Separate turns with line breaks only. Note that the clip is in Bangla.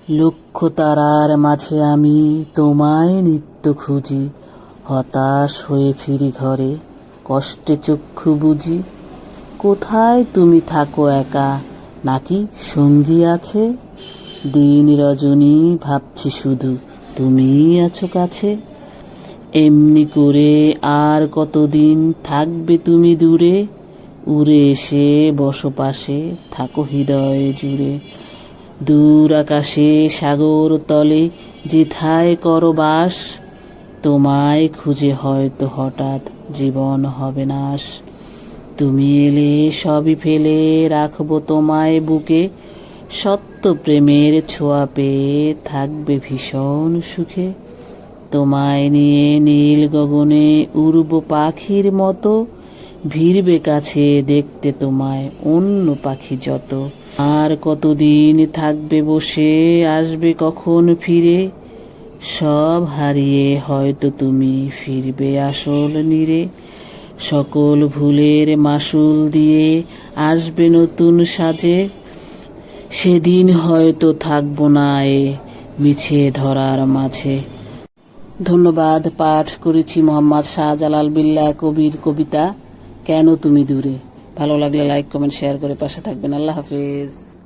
লক্ষ তারার মাঝে আমি তোমায় নিত্য খুঁজি, হতাশ হয়ে ফিরি ঘরে, কষ্টে চক্ষু বুজি। কোথায় তুমি থাকো একা, নাকি সঙ্গী আছে? দিন রজনী ভাবছি শুধু তুমিই আছো কাছে। এমনি করে আর কতদিন থাকবে তুমি দূরে? উড়ে এসে বসো পাশে, থাকো হৃদয় জুড়ে। দূর আকাশে সাগর তলে যেথায় করো বাস, তোমায় খুঁজে হয়তো হঠাৎ জীবন হবে নাশ। তুমি এলে সবই ফেলে রাখবো তোমায় বুকে, সত্য প্রেমের ছোঁয়া পেয়ে থাকবে ভীষণ সুখে। তোমায় নিয়ে নীল গগনে উড়ব পাখির মতো, ভিড়বে কাছে দেখতে তোমায় অন্য পাখি যত। আর কতদিন থাকবে বসে, আসবে কখন ফিরে? সব হারিয়ে হয়তো তুমি ফিরবে আসল নীড়ে। সকল ভুলের মাসুল দিয়ে আসবে নতুন সাজে, সেদিন হয়তো থাকবো না মিছে ধরার মাঝে। ধন্যবাদ। পাঠ করেছি মোহাম্মদ শাহজালাল বিল্লাহ কবির কবিতা কেন তুমি দূরে। ভালো লাগলে লাইক কমেন্ট শেয়ার করে পাশে থাকবেন। আল্লাহ হাফেজ।